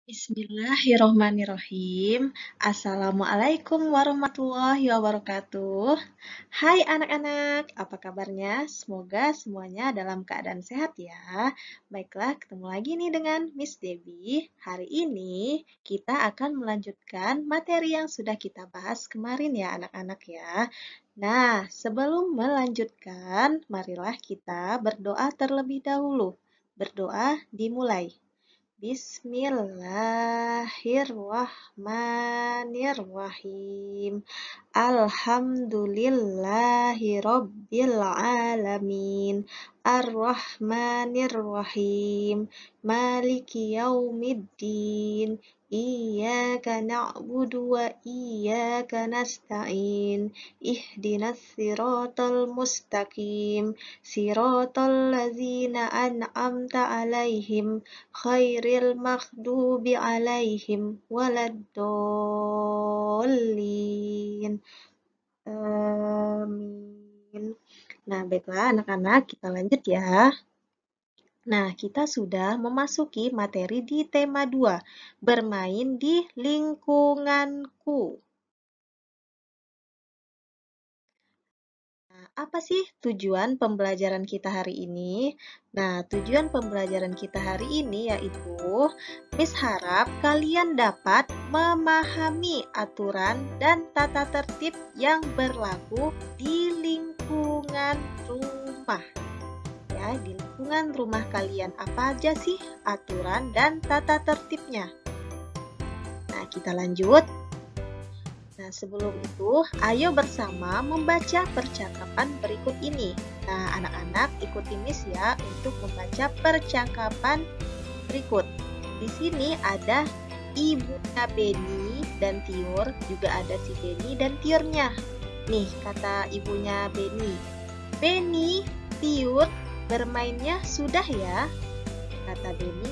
Bismillahirrohmanirrohim. Assalamualaikum warahmatullahi wabarakatuh. Hai anak-anak, apa kabarnya? Semoga semuanya dalam keadaan sehat ya. Baiklah, ketemu lagi nih dengan Miss Debbie. Hari ini kita akan melanjutkan materi yang sudah kita bahas kemarin ya anak-anak ya. Nah, sebelum melanjutkan, marilah kita berdoa terlebih dahulu. Berdoa dimulai. Bismillahirrahmanirrahim. Alhamdulillahi Rabbil Alamin. Ar-Rahmanir-Rahim. Maliki Yaumiddin. Iyyaka na'budu wa iyyaka nasta'in. Ihdinas siratal mustaqim. Siratal ladzina an'amta alaihim khairil maghdubi alaihim waladdallin. Amin. Nah, baiklah anak-anak, kita lanjut ya. Nah, kita sudah memasuki materi di tema 2, bermain di lingkunganku. Nah, apa sih tujuan pembelajaran kita hari ini? Nah, tujuan pembelajaran kita hari ini yaitu Miss harap kalian dapat memahami aturan dan tata tertib yang berlaku di lingkungan rumah. Ya, di lingkungan rumah kalian apa aja sih aturan dan tata tertibnya? Nah, kita lanjut. Nah, sebelum itu, ayo bersama membaca percakapan berikut ini. Nah, anak-anak ikuti Miss ya untuk membaca percakapan berikut. Di sini ada ibunya Beni dan Tiur, juga ada si Beni dan Tiurnya. Nih, kata ibunya Beni. Beni, Tiur, bermainnya sudah ya? Kata Beni.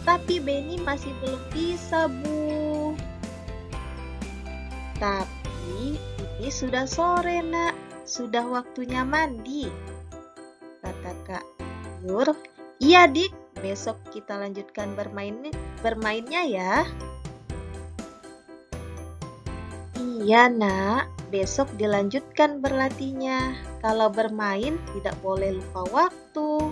Tapi Beni masih belum bisa, Bu. Tapi ini sudah sore, Nak. Sudah waktunya mandi. Kata Kak Tiur. Iya, Dik. Besok kita lanjutkan bermainnya ya. Iya, Nak. Besok dilanjutkan berlatihnya. Kalau bermain tidak boleh lupa waktu.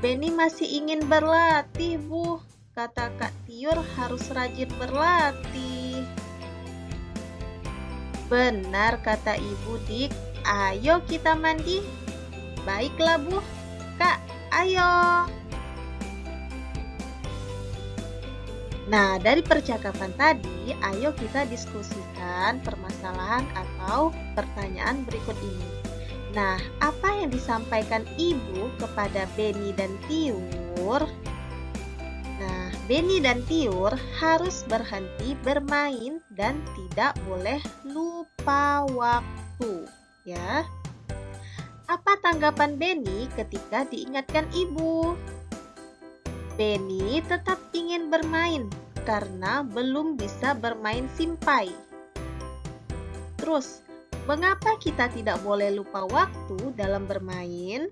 Beni masih ingin berlatih, Bu. Kata Kak Tiur harus rajin berlatih. Benar kata Ibu Dik. Ayo kita mandi. Baiklah, Bu. Kak, ayo. Nah, dari percakapan tadi, ayo kita diskusikan permasalahan atau pertanyaan berikut ini. Nah, apa yang disampaikan Ibu kepada Beni dan Tiur? Nah, Beni dan Tiur harus berhenti bermain dan tidak boleh lupa waktu, ya. Apa tanggapan Beni ketika diingatkan ibu? Beni tetap ingin bermain karena belum bisa bermain simpai. Terus, mengapa kita tidak boleh lupa waktu dalam bermain?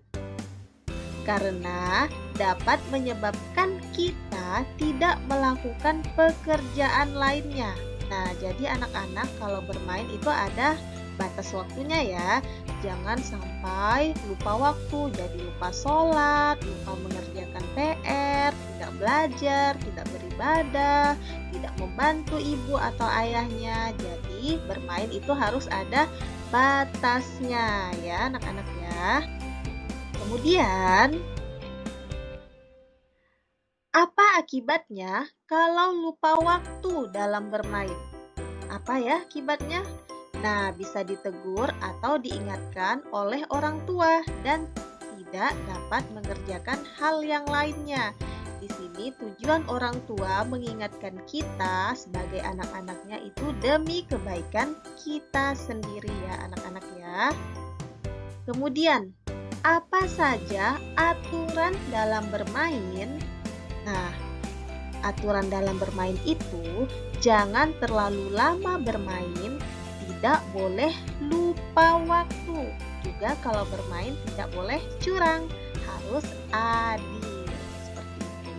Karena dapat menyebabkan kita tidak melakukan pekerjaan lainnya. Nah, jadi anak-anak kalau bermain itu ada batas waktunya ya. Jangan sampai lupa waktu, jadi lupa sholat, lupa mengerjakan PR, tidak belajar, tidak beribadah, tidak membantu ibu atau ayahnya. Jadi bermain itu harus ada batasnya ya anak-anak ya. Kemudian, apa akibatnya kalau lupa waktu dalam bermain? Apa ya akibatnya? Nah, bisa ditegur atau diingatkan oleh orang tua dan tidak dapat mengerjakan hal yang lainnya. Di sini tujuan orang tua mengingatkan kita sebagai anak-anaknya itu demi kebaikan kita sendiri ya anak-anak ya. Kemudian, apa saja aturan dalam bermain? Nah, aturan dalam bermain itu jangan terlalu lama bermain, tidak boleh lupa waktu. Juga kalau bermain tidak boleh curang, harus adil. Seperti itu.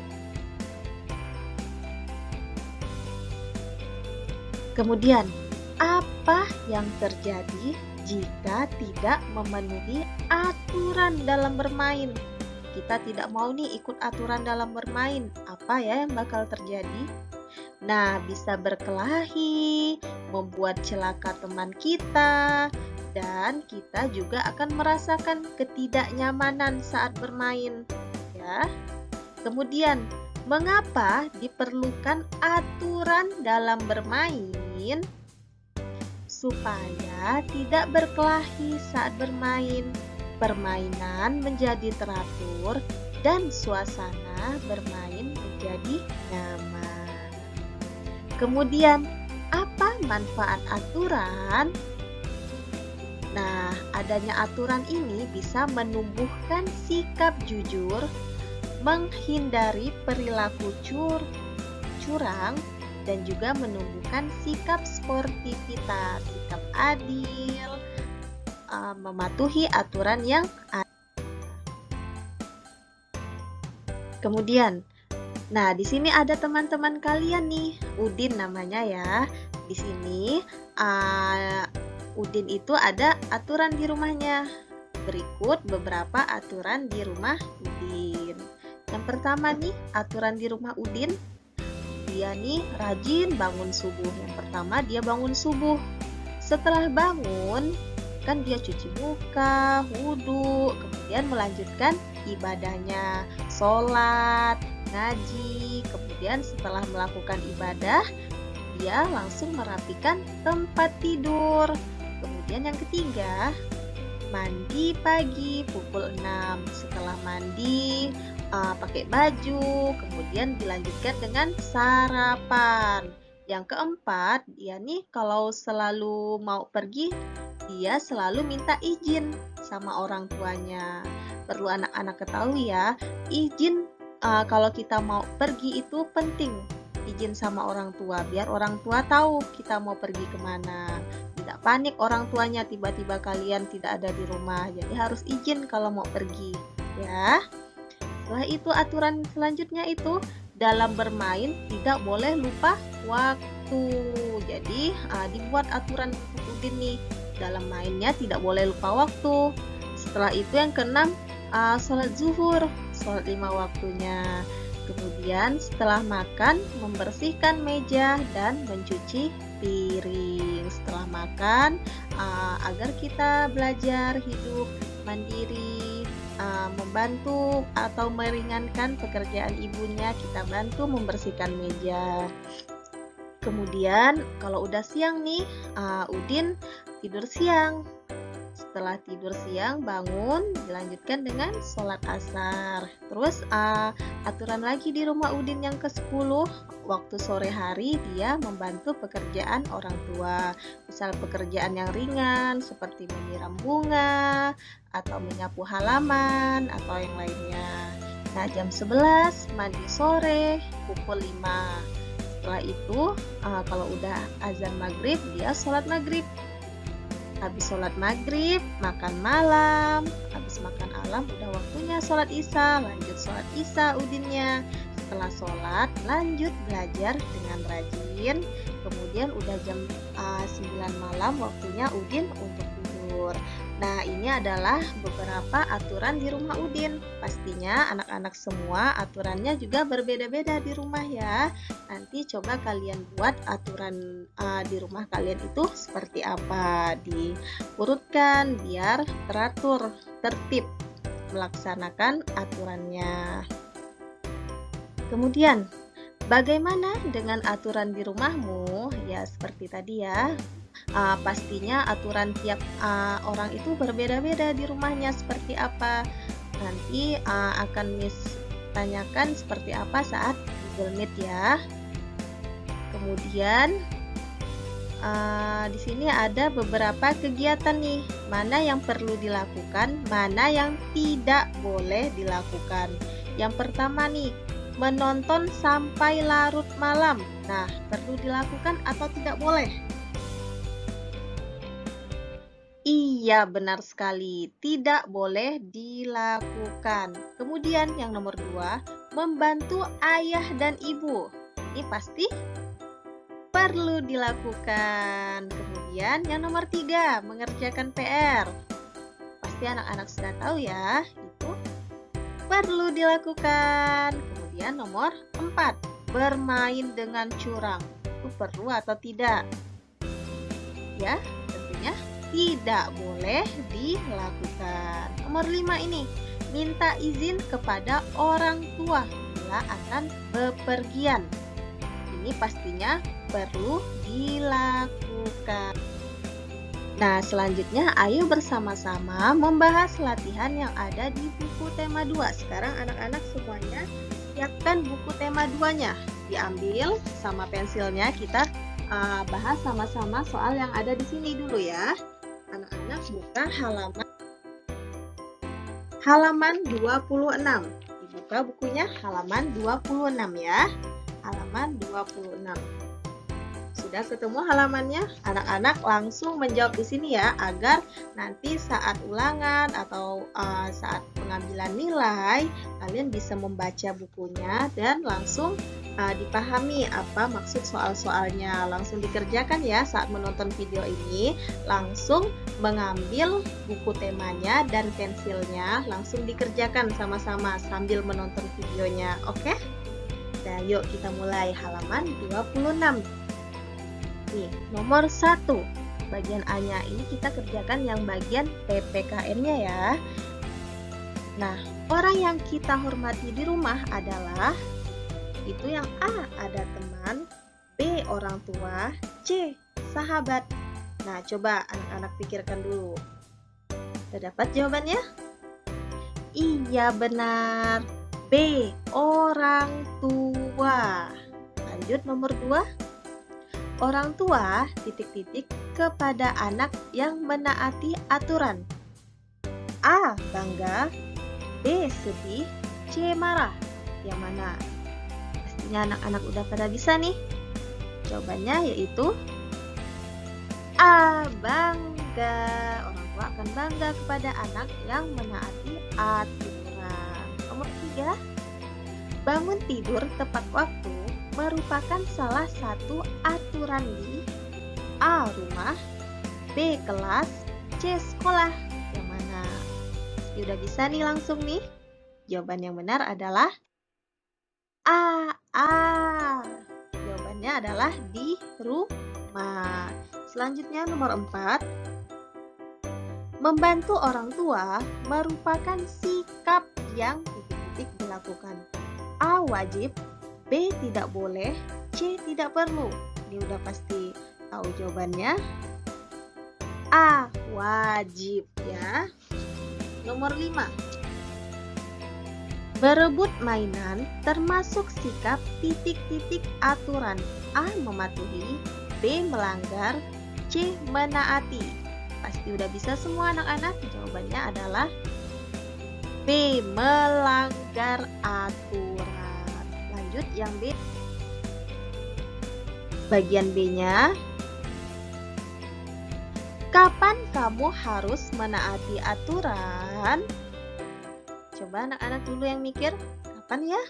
Kemudian, apa yang terjadi jika tidak memenuhi aturan dalam bermain? Kita tidak mau nih ikut aturan dalam bermain. Apa ya yang bakal terjadi? Nah, bisa berkelahi, membuat celaka teman kita, dan kita juga akan merasakan ketidaknyamanan saat bermain, ya. Kemudian, mengapa diperlukan aturan dalam bermain? Supaya tidak berkelahi saat bermain, permainan menjadi teratur, dan suasana bermain menjadi nyaman. Kemudian, apa manfaat aturan? Nah, adanya aturan ini bisa menumbuhkan sikap jujur, menghindari perilaku curang, dan juga menumbuhkan sikap sportivitas, sikap adil, mematuhi aturan yang ada. Kemudian, nah di sini ada teman-teman kalian nih, Udin namanya ya. Di sini Udin itu ada aturan di rumahnya. Berikut beberapa aturan di rumah Udin. Yang pertama nih, aturan di rumah Udin. Dia nih rajin bangun subuh. Yang pertama dia bangun subuh. Setelah bangun, kan dia cuci muka, wudhu, kemudian melanjutkan ibadahnya, sholat, ngaji. Kemudian setelah melakukan ibadah, dia langsung merapikan tempat tidur. Kemudian yang ketiga, mandi pagi pukul 6. Setelah mandi, pakai baju, kemudian dilanjutkan dengan sarapan. Yang keempat, dia nih kalau selalu mau pergi, dia selalu minta izin sama orang tuanya. Perlu anak-anak ketahui ya, izin kalau kita mau pergi itu penting. Izin sama orang tua, biar orang tua tahu kita mau pergi kemana. Tidak panik orang tuanya tiba-tiba kalian tidak ada di rumah. Jadi harus izin kalau mau pergi, ya. Setelah itu aturan selanjutnya itu dalam bermain tidak boleh lupa waktu. Jadi dibuat aturan Udin nih, dalam mainnya tidak boleh lupa waktu. Setelah itu yang keenam, sholat zuhur, sholat 5 waktunya. Kemudian setelah makan membersihkan meja dan mencuci piring. Setelah makan agar kita belajar hidup mandiri, membantu atau meringankan pekerjaan ibunya, kita bantu membersihkan meja. Kemudian kalau udah siang nih, Udin tidur siang. Setelah tidur siang bangun, dilanjutkan dengan sholat asar. Terus aturan lagi di rumah Udin yang ke-10, waktu sore hari dia membantu pekerjaan orang tua. Misal pekerjaan yang ringan seperti menyiram bunga, atau menyapu halaman, atau yang lainnya. Nah, jam 11 mandi sore pukul 5. Setelah itu kalau udah azan maghrib, dia sholat maghrib. Habis sholat maghrib, makan malam. Habis makan malam udah waktunya sholat isya. Lanjut sholat isya Udinnya. Setelah sholat lanjut belajar dengan rajin. Kemudian udah jam 9 malam waktunya Udin untuk tidur. Nah, ini adalah beberapa aturan di rumah Udin. Pastinya anak-anak semua aturannya juga berbeda-beda di rumah ya. Nanti coba kalian buat aturan di rumah kalian itu seperti apa. Diurutkan biar teratur, tertib melaksanakan aturannya. Kemudian, bagaimana dengan aturan di rumahmu? Ya, seperti tadi ya. Pastinya aturan tiap orang itu berbeda-beda di rumahnya seperti apa. Nanti akan Miss tanyakan seperti apa saat Google Meet ya. Kemudian di sini ada beberapa kegiatan nih, mana yang perlu dilakukan, mana yang tidak boleh dilakukan. Yang pertama nih, menonton sampai larut malam. Nah, perlu dilakukan atau tidak boleh? Iya, benar sekali. Tidak boleh dilakukan. Kemudian yang nomor 2, membantu ayah dan ibu. Ini pasti perlu dilakukan. Kemudian yang nomor 3, mengerjakan PR. Pasti anak-anak sudah tahu ya, itu perlu dilakukan. Kemudian nomor 4, bermain dengan curang. Itu perlu atau tidak? Ya, tentunya tidak boleh dilakukan. Nomor 5 ini, minta izin kepada orang tua bila akan bepergian. Ini pastinya perlu dilakukan. Nah, selanjutnya ayo bersama-sama membahas latihan yang ada di buku tema 2. Sekarang anak-anak semuanya siapkan buku tema 2-nya. Diambil sama pensilnya, kita bahas sama-sama soal yang ada di sini dulu ya. Anak-anak buka halaman 26. Dibuka bukunya halaman 26 ya. Halaman 26. Sudah ketemu halamannya? Anak-anak langsung menjawab di sini ya, agar nanti saat ulangan atau saat pengambilan nilai kalian bisa membaca bukunya dan langsung dipahami apa maksud soal-soalnya. Langsung dikerjakan ya saat menonton video ini. Langsung mengambil buku temanya dan pensilnya, langsung dikerjakan sama-sama sambil menonton videonya. Oke? Nah, yuk kita mulai halaman 26. Nih, nomor 1, bagian A-nya ini kita kerjakan yang bagian PPKN-nya ya. Nah, orang yang kita hormati di rumah adalah, itu yang A, ada teman, B, orang tua, C, sahabat. Nah, coba anak-anak pikirkan dulu. Sudah dapat jawabannya? Iya, benar. B, orang tua. Lanjut nomor 2. Orang tua titik-titik kepada anak yang menaati aturan. A, bangga, B, sedih, C, marah. Yang mana? Pastinya anak-anak udah pada bisa nih. Jawabannya yaitu A, bangga. Orang tua akan bangga kepada anak yang menaati aturan. Nomor 3, bangun tidur tepat waktu merupakan salah satu aturan di A, rumah, B, kelas, C, sekolah. Yang mana? Udah bisa nih langsung nih. Jawaban yang benar adalah A. Jawabannya adalah di rumah. Selanjutnya nomor 4. Membantu orang tua merupakan sikap yang titik-titik dilakukan. A, wajib, B, tidak boleh, C, tidak perlu. Ini udah pasti tahu jawabannya. A, wajib ya. Nomor 5. Berebut mainan termasuk sikap titik-titik aturan. A, mematuhi, B, melanggar, C, menaati. Pasti udah bisa semua anak-anak. Jawabannya adalah B, melanggar aturan. Lanjut yang B. Bagian B-nya. Kapan kamu harus menaati aturan? Coba anak-anak dulu yang mikir. Kapan ya?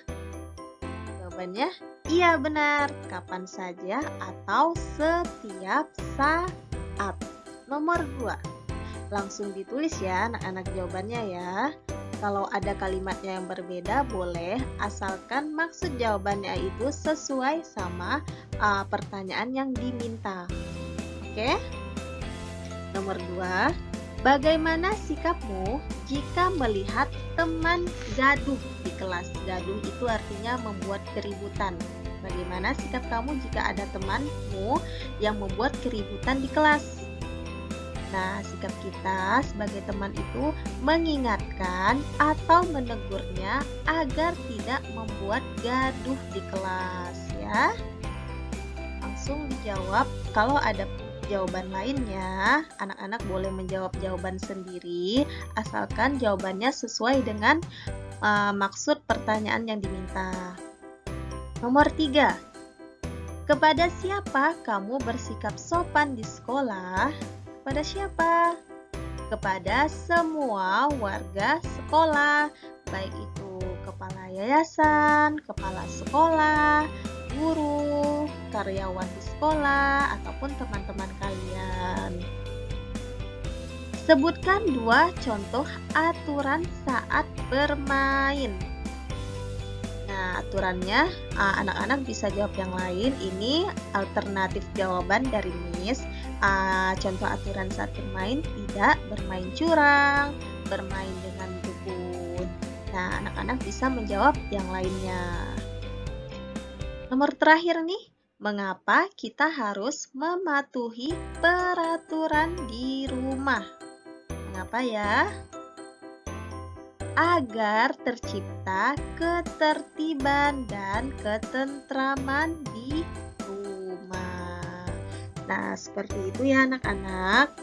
Jawabannya iya, benar. Kapan saja atau setiap saat. Nomor 2. Langsung ditulis ya anak-anak jawabannya ya. Kalau ada kalimatnya yang berbeda boleh, asalkan maksud jawabannya itu sesuai sama pertanyaan yang diminta. Oke? Nomor 2, bagaimana sikapmu jika melihat teman gaduh di kelas? Gaduh itu artinya membuat keributan. Bagaimana sikap kamu jika ada temanmu yang membuat keributan di kelas? Nah, sikap kita sebagai teman itu mengingatkan atau menegurnya agar tidak membuat gaduh di kelas ya. Langsung dijawab. Kalau ada jawaban lainnya, anak-anak boleh menjawab jawaban sendiri asalkan jawabannya sesuai dengan maksud pertanyaan yang diminta. Nomor 3. Kepada siapa kamu bersikap sopan di sekolah? Kepada siapa? Kepada semua warga sekolah, baik itu kepala yayasan, kepala sekolah, guru, karena karyawan di sekolah ataupun teman-teman kalian. Sebutkan 2 contoh aturan saat bermain. Nah, aturannya anak-anak bisa jawab yang lain. Ini alternatif jawaban dari Miss. Contoh aturan saat bermain, tidak bermain curang, bermain dengan dukun. Nah, anak-anak bisa menjawab yang lainnya. Nomor terakhir nih, mengapa kita harus mematuhi peraturan di rumah? Mengapa ya? Agar tercipta ketertiban dan ketentraman di rumah. Nah, seperti itu ya anak-anak.